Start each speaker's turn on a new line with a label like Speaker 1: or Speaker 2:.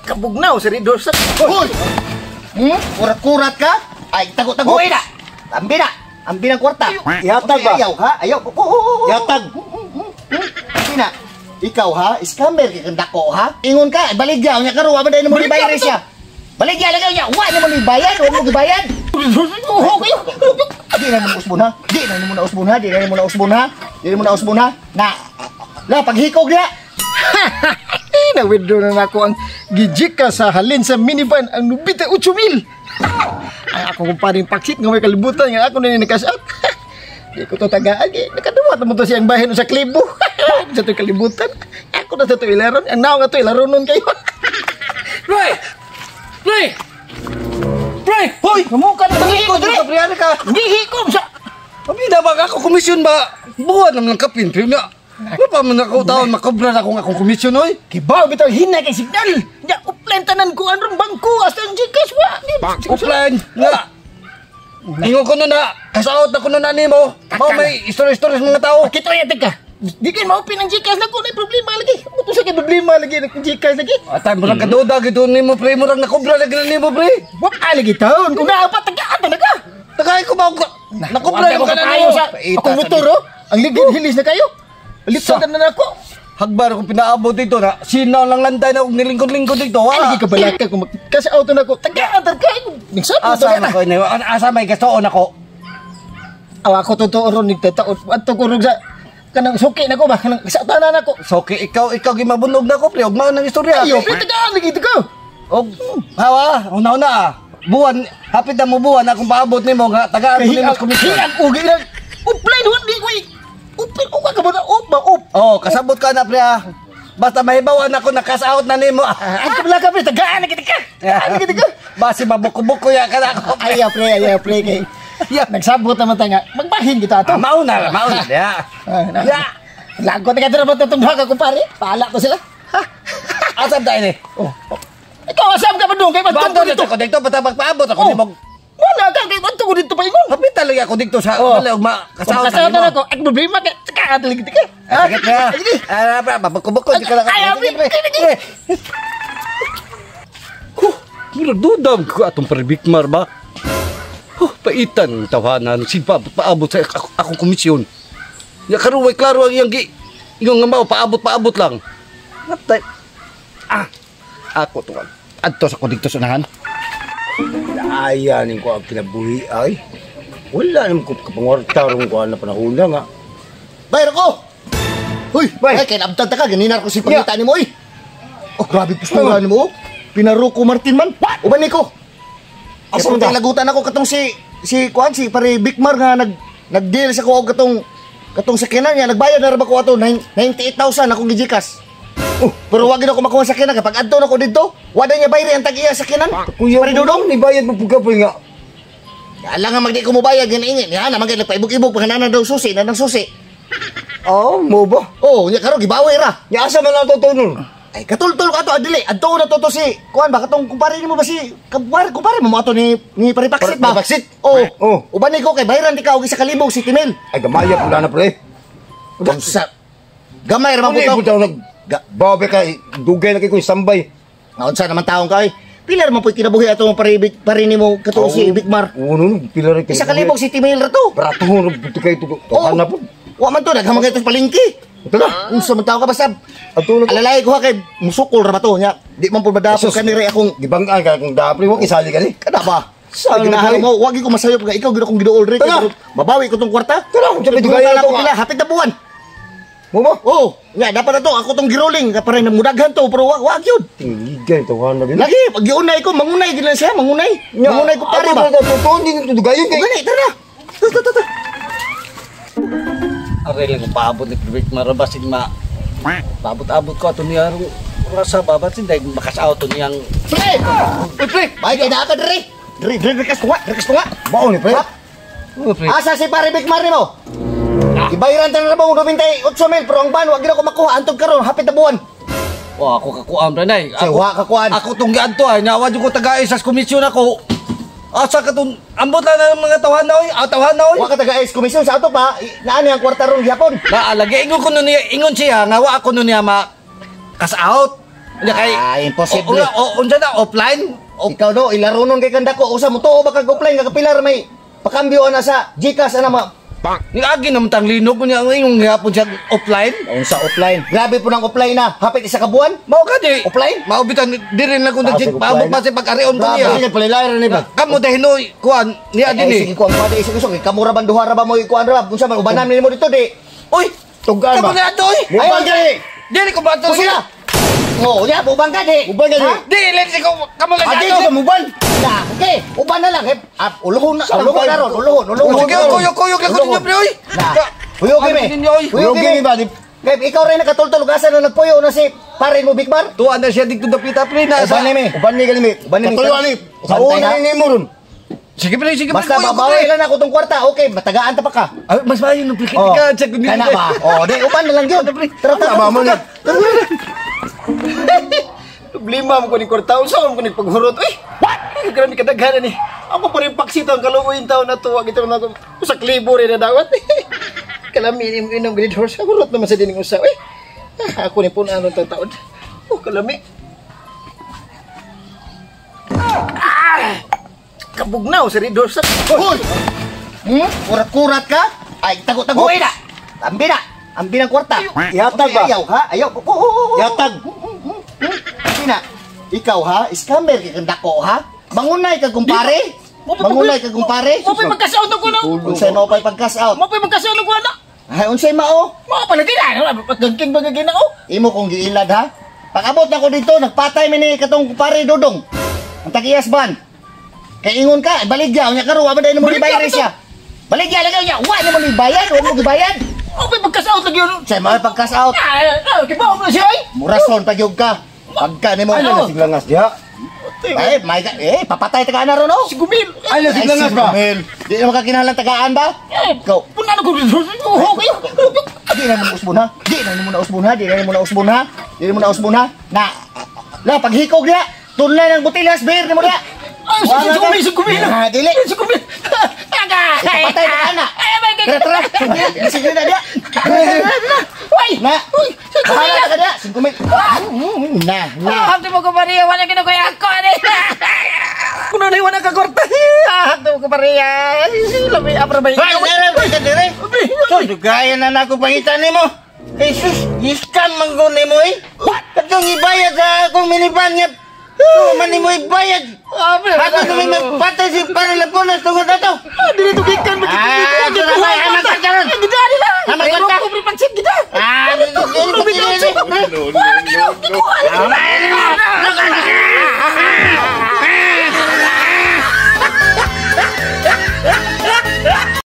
Speaker 1: kabugnaw sa ridor sa...
Speaker 2: Hoy! Kurat-kurat ka? Ay, tago-tago.
Speaker 1: Uy na!
Speaker 2: Ambi na! Ambi ng kwarta.
Speaker 3: Yatag ba?
Speaker 2: Ayaw ha? Ayaw.
Speaker 3: Yatag.
Speaker 2: Ambi na. Ikaw ha? Scammer kay kandako ha? Ingon ka, baligyaw niya karon, wa man dahil mo libayad siya. Baligyaw lagaw niya, wa na mo libayad, wa mo gibayad. Di na mo usbon ha? Di na mo na usbon ha? Di na mo na usbon ha? Di na mo na usbon ha? Na paghikog niya.
Speaker 1: Na-withdraw na ako ang gijika sa halin sa minivan ang nubita 8,000. Ay ako kumparing paksit nga may kalibutan nga ako na nakash out. Di ko to tagaan eh. Nakaduwa mo to siyang bahin sa klibo. Sa to kalibutan. Ako na to ilaron. Ang naong nga to ilaron nun kayo.
Speaker 3: Pre! Pre! Pre!
Speaker 1: Hoy! Kamuka na
Speaker 3: Hikod ka, pre, ano ka?
Speaker 1: Hindi hikom sa...
Speaker 3: Pabida ba ako komisyon ba? Buwan naman ng kapin, pre, na. Ano pa man ako taon makobra na akong komisyon, oy?
Speaker 1: Kibaw bitaw hinay kay signal. Ya upline tanan ko anong bangko hasta ang Gcash wa.
Speaker 3: Offline, nga. Ingo ko nun na, kasaot na ko nun na nimo. Mau may istorya-istorya sa mga tao.
Speaker 1: Kito ya teka. Di kay maupin ang Gcash na ko na problema lagi. Uto sa kay problema lagi ng Gcash lagi.
Speaker 3: Atay mo lang kaduda gito nimo, pre, mo lang nakobra lagi na nimo, pre.
Speaker 1: Wa lagi taon. Kung naapat tagaan talaga.
Speaker 3: Tagay ko ba nakobra
Speaker 1: Ako
Speaker 3: ka na
Speaker 1: kayo
Speaker 3: nimo.
Speaker 1: sa ako motor oh. Ang ligid hilis na kayo. Lipsadan na ako.
Speaker 3: Hagbar akong pinaabot dito na sinaw lang landay na akong nilingkod-lingkod dito.
Speaker 1: Ay, lagi ka balaka kung kasi auto na ko. Tagaan talaga. Nagsapo
Speaker 3: Asa
Speaker 1: na
Speaker 3: na ko ini? Asa may gastoon ako?
Speaker 1: Aw ako totoo ron nigtataon. Adto ko ron sa kanang suki na ko ba kanang sa tanan ako.
Speaker 3: So ikaw gimabunog na ko, pre. Ugma nang istorya.
Speaker 1: Ayo, tagaan lagi ko.
Speaker 3: Og hawa, una-una. Buwan, hapit na mo buwan akong paabot nimo nga tagaan mo nimo sa komisyon.
Speaker 1: Hiyag ugi na. Upline hon di ko. Upin uka ka ba na up ba up.
Speaker 3: Oh, kasabot ka na, pre. Basta mahibawan ako na cash out na nimo.
Speaker 1: Ay ka bala ka pre tagaan lagi ka. Tagaan lagi ka.
Speaker 3: Basi mabuko-buko ya ka na ako.
Speaker 1: Ayaw pre kay.
Speaker 3: Ya,
Speaker 1: Nagsabot naman tayo nga. Magbahin kita ato.
Speaker 3: mauna. Ya. Ya.
Speaker 1: Lagot na ka dito naman tutumba ka kumpare. Paala ko sila. Ha?
Speaker 3: Asam tayo ni.
Speaker 1: Oh. Ikaw asam ka ba doon? Kaya
Speaker 3: Bato
Speaker 1: magtungko
Speaker 3: dito
Speaker 1: dito.
Speaker 3: ko dito basta magpaabot ako
Speaker 1: Oh.
Speaker 3: nimo.
Speaker 1: Wala ka. Kaya magtungko dito pa ingon.
Speaker 3: Hapit talaga ako dito sa
Speaker 1: Oh.
Speaker 3: wala ugma
Speaker 1: Kung
Speaker 3: kasahod
Speaker 1: kasama
Speaker 3: na
Speaker 1: na
Speaker 3: nimo.
Speaker 1: ako. Ang problema ka. Tagaan lagi ka.
Speaker 3: Sakit na. Mabuko-buko di ka lang.
Speaker 1: Ayaw,
Speaker 3: Sige. Nagdudam ko atong paribikmar ba? Paitan tawanan sipa paabot sa akong komisyon. Ya karuway klaro ang yung nga paabot lang. Natay. Ako to. Adto sa ko dito sa unahan.
Speaker 4: Ayanin ko ang kinabuhi ay. Wala naman ko kapangwarta rin ko na panahula nga.
Speaker 2: Bayro ko. Hoy,
Speaker 4: Bay.
Speaker 2: ay kay nabtag ta ka ganinar ko si pangita ni mo oy. Oh, grabe postura ni mo. Pinaruko Martin man. Uban ni ko. Asa man lagutan ako katong si pare Bigmar nga nag-deal sa ko og katong sakyanan niya nagbayad na ra ba ko ato 98,000 akong gijikas. Pero wag gid ako makuha sa sakyanan kapag adto na ko dito, wala niya bayri ang tag-iya sa sakyanan.
Speaker 4: Kuya,
Speaker 2: Pare Dudong,
Speaker 4: ni bayad mo pugapay nga.
Speaker 2: alang nga magdi ko mo bayad gan ingin. Ya na magay nagpaibog-ibog paghanana daw susi, nanang susi.
Speaker 4: Oh, mo ba?
Speaker 2: Oh, nya karo gibawi ra.
Speaker 4: Nya asa man ang tutunol?
Speaker 2: Ay katultol ka to adili. Adto na to si kuan ba katong kumpare nimo ba si kumpare mo ato ni pare Paksit ba?
Speaker 4: Paksit?
Speaker 2: Oh.
Speaker 4: Oh.
Speaker 2: Uban ni ko kay bayran di ka og isa ka libog si Timel.
Speaker 4: Ay, gamaya pula na, pre.
Speaker 2: Sa gamay ra man
Speaker 4: Ano yung
Speaker 2: puto.
Speaker 4: nag... Babe ka, dugay na kayo kung sambay.
Speaker 2: Naon sa naman taong ka pila ra man po kinabuhi ato pare nimo katong si Bigmar.
Speaker 4: Uno, pila rin kayo.
Speaker 2: Isa ka libog si Timel ra to.
Speaker 4: Barato mo, buto kayo ito.
Speaker 2: Oh.
Speaker 4: Tahan na po.
Speaker 2: Wa man to naghamang kay palengke.
Speaker 4: Ito na.
Speaker 2: Unsa man taong ka basta
Speaker 4: Ato na.
Speaker 2: alalay ko ha kay musukol ra ba to nya. Di man po madapos
Speaker 4: Jesus.
Speaker 2: kanire akong
Speaker 4: Gibanggaan ka kung dapre mo, isali ka ni.
Speaker 2: kada ba? Sa
Speaker 4: Ano
Speaker 2: ginahan
Speaker 4: na,
Speaker 2: mo, wag ko masayop nga ikaw gid akong gidool re
Speaker 4: Tara.
Speaker 2: babawi ko tong kwarta.
Speaker 4: Tara, kung sabi
Speaker 2: Dugayan
Speaker 4: dugayan
Speaker 2: ako
Speaker 4: to,
Speaker 2: pila hapit na buwan.
Speaker 4: Mo ba?
Speaker 2: Oh, nga dapat na to ako tong giroling ka para namudaghan to pero wag yun.
Speaker 4: Tingigan, tahan na din.
Speaker 2: Lagi pag giunay ko mangunay gid lang siya, mangunay. Mangunay ko pare ba?
Speaker 4: Ito, hindi nito dugayan kay.
Speaker 2: Gani, tara. Ta.
Speaker 3: Aray lang kung paabot ni Bigmar basin paabot ko ato niya rasa babat sinday makas-out niyang
Speaker 2: Pre! Uy, pre! Bay kay naa ka diri. Diri kas tunga,
Speaker 4: Bao ni, pre.
Speaker 2: Asa si pare Bigmar nimo? Ibayaran ta na ba 98,000 pero ang ban wag gid ako makuha antog karon hapit na buwan.
Speaker 3: Wa ako kakuam ra nay.
Speaker 2: Say wa ka kuan.
Speaker 3: Ako tong giadto ay nawa jud ko taga sa komisyon ako. Asa ka tong ambot lang ng mga tawhan na oy, tawhan na oy.
Speaker 2: Wa ka taga is komisyon sa ato pa. Naani ang kwarta ron gyapon.
Speaker 3: Na alagi ingon ko nun niya, ingon siya nga wa ako nun niya ma kas out. Nya kay
Speaker 2: imposible.
Speaker 3: Unsa na offline?
Speaker 2: Ikaw do, ilaro nun kay kanda ko. Usa mo to, baka offline, kakapilar may pakambyo na sa Gcash, ano ma.
Speaker 3: Ni agi naman tang linog niya ngayong gihapon siya offline.
Speaker 2: Unsa offline? Grabe po ng offline na. Hapit isa ka buwan.
Speaker 3: Mao ka di.
Speaker 2: Offline?
Speaker 3: Mao bitan di rin lang kung nag-check
Speaker 4: Offline?
Speaker 3: paabot pa sa pag-arion pa
Speaker 2: Grabe,
Speaker 3: niya.
Speaker 2: sige, palilayran ni ba?
Speaker 3: Kamo dahil no kuan niya din
Speaker 2: Sige,
Speaker 3: eh.
Speaker 2: kuang pa di isig-isog. Kamura ban duha ra ba mo ikuan ra? Kung sa man ubanan nimo dito di.
Speaker 3: Uy,
Speaker 2: Tugan
Speaker 3: kamo
Speaker 2: ba?
Speaker 3: na to oy.
Speaker 2: Ayun dili.
Speaker 3: Dili ko ba to
Speaker 2: Kusila. Oh, ya bubang ka di.
Speaker 4: Uban ka di.
Speaker 2: Ha?
Speaker 3: Di let's go. Kamo lang
Speaker 2: Adi
Speaker 3: to.
Speaker 2: ko muban. Na, okay. Uban na lang. Uluhon na. Uluhon na ron. Uluhon.
Speaker 3: Sige, kuyog lang ko ninyo pre oy.
Speaker 2: Na. Huyog
Speaker 3: Ano
Speaker 2: kami.
Speaker 3: ninyo, oy?
Speaker 2: Huyog kami ba? Gab, ikaw rin nakatultol ugasan na nagpuyo na si parin mo Big Bar.
Speaker 3: Tuwa na siya dito dapita pre na
Speaker 2: Uban ni mi. Uban ni ganimi. Uban ni mi.
Speaker 4: Katuyo ani. Sa
Speaker 2: Bantay
Speaker 4: una
Speaker 2: na.
Speaker 4: ni mo ron.
Speaker 3: Sige pre, sige pre.
Speaker 2: Basta
Speaker 3: kuyog,
Speaker 2: babawi
Speaker 3: pre.
Speaker 2: lang ako tong kwarta. Okay, matagaan ta pa ka.
Speaker 3: Ay, mas maayo nung plikit
Speaker 2: Oh,
Speaker 3: ka sa kundi.
Speaker 2: kana ba? Oh, di uban na lang yun. Tara, tara.
Speaker 4: Tama mo niya.
Speaker 1: Problema mo ko ni kwarta, usa mo ko ni paghurot. Uy, ay, grabe kadaghanan ni. Ako pa rin paksito ang kaluoyin taon na to. Wag ito na ako. Usak libo rin na dawat. Kalami ni inom grid horse. Hurot naman sa dining usa. Uy, ako ni punan ng taon. Oh, kalami. Kabugnaw sa red horse.
Speaker 2: Hoy! Kurat-kurat ka? Ay, tago-taguin na! Ambi na! Ambi ng kwarta!
Speaker 4: Yatag ba?
Speaker 2: Ayaw ha? Ayaw!
Speaker 4: Yatag.
Speaker 2: Ambi na! Ikaw ha? Scammer ka kang dako ha? Mangunay ka kumpare? Mangunay ka kumpare?
Speaker 1: Mo pa magkasaon ko na.
Speaker 2: Unsay mo pa'y pag-cash out?
Speaker 1: Mo pa magkasaon ko na.
Speaker 2: Ay, unsay mao?
Speaker 1: Mo pa na din. Pagkangking bagagin ako.
Speaker 2: Imo kong giilad ha? Pag-abot na ko dito, nagpatay mi ni katong kumpare Dodong. Ang tag-iyas ban. Kay ingon ka, baligya, unya karo, wa man mo ni bayad siya. Baligya lang niya, wa ni mo ni bayad, wa mo gibayad.
Speaker 1: Mo pa magkasaon lagi yun.
Speaker 2: Say mo pag-cash out.
Speaker 1: Kibaw mo na siya ay.
Speaker 2: Murason pagyog ka. Pagka nimo
Speaker 4: Ano na siglangas diha?
Speaker 2: Ay, my God. Papatay tagaan na ron, oh.
Speaker 1: Si Gumil.
Speaker 4: Ay na siglangas ba?
Speaker 2: Di na makakinalang tagaan ba? Ikaw.
Speaker 1: Puna na ko rin. Okay.
Speaker 2: Di na mo na usbon ha. Di na mo na usbon ha. Di na mo na usbon ha. Di na mo na usbon ha. Na, paghikog niya. Tunay ng butilas, beer ni mo niya.
Speaker 1: Ay, si Gumil.
Speaker 2: Dili.
Speaker 1: Si Gumil.
Speaker 2: Papatay tagaan na. Tara, tara. Sige na niya.
Speaker 1: Uy.
Speaker 2: Na. Bahala ka niya. 5 mil. Na.
Speaker 1: Hapti mo ko pariya. Wala kinukuya ako. Kung na iwan ka korta. Hapti mo ko pariya. Labi abra ba
Speaker 2: Gaya na nako pangitan nimo. Jesus, iskan manggo nimo eh. Katong ibayad sa akong minivan niya. Man nimo ibayad. Ako na may magpatay si Paralaponas tungod na to.
Speaker 1: Dili to gikan.
Speaker 2: Anak ka dyan.
Speaker 1: Gidari lang.
Speaker 2: Anak ka dyan.
Speaker 1: Kumpri pagsit gida.
Speaker 2: Dili.
Speaker 1: No.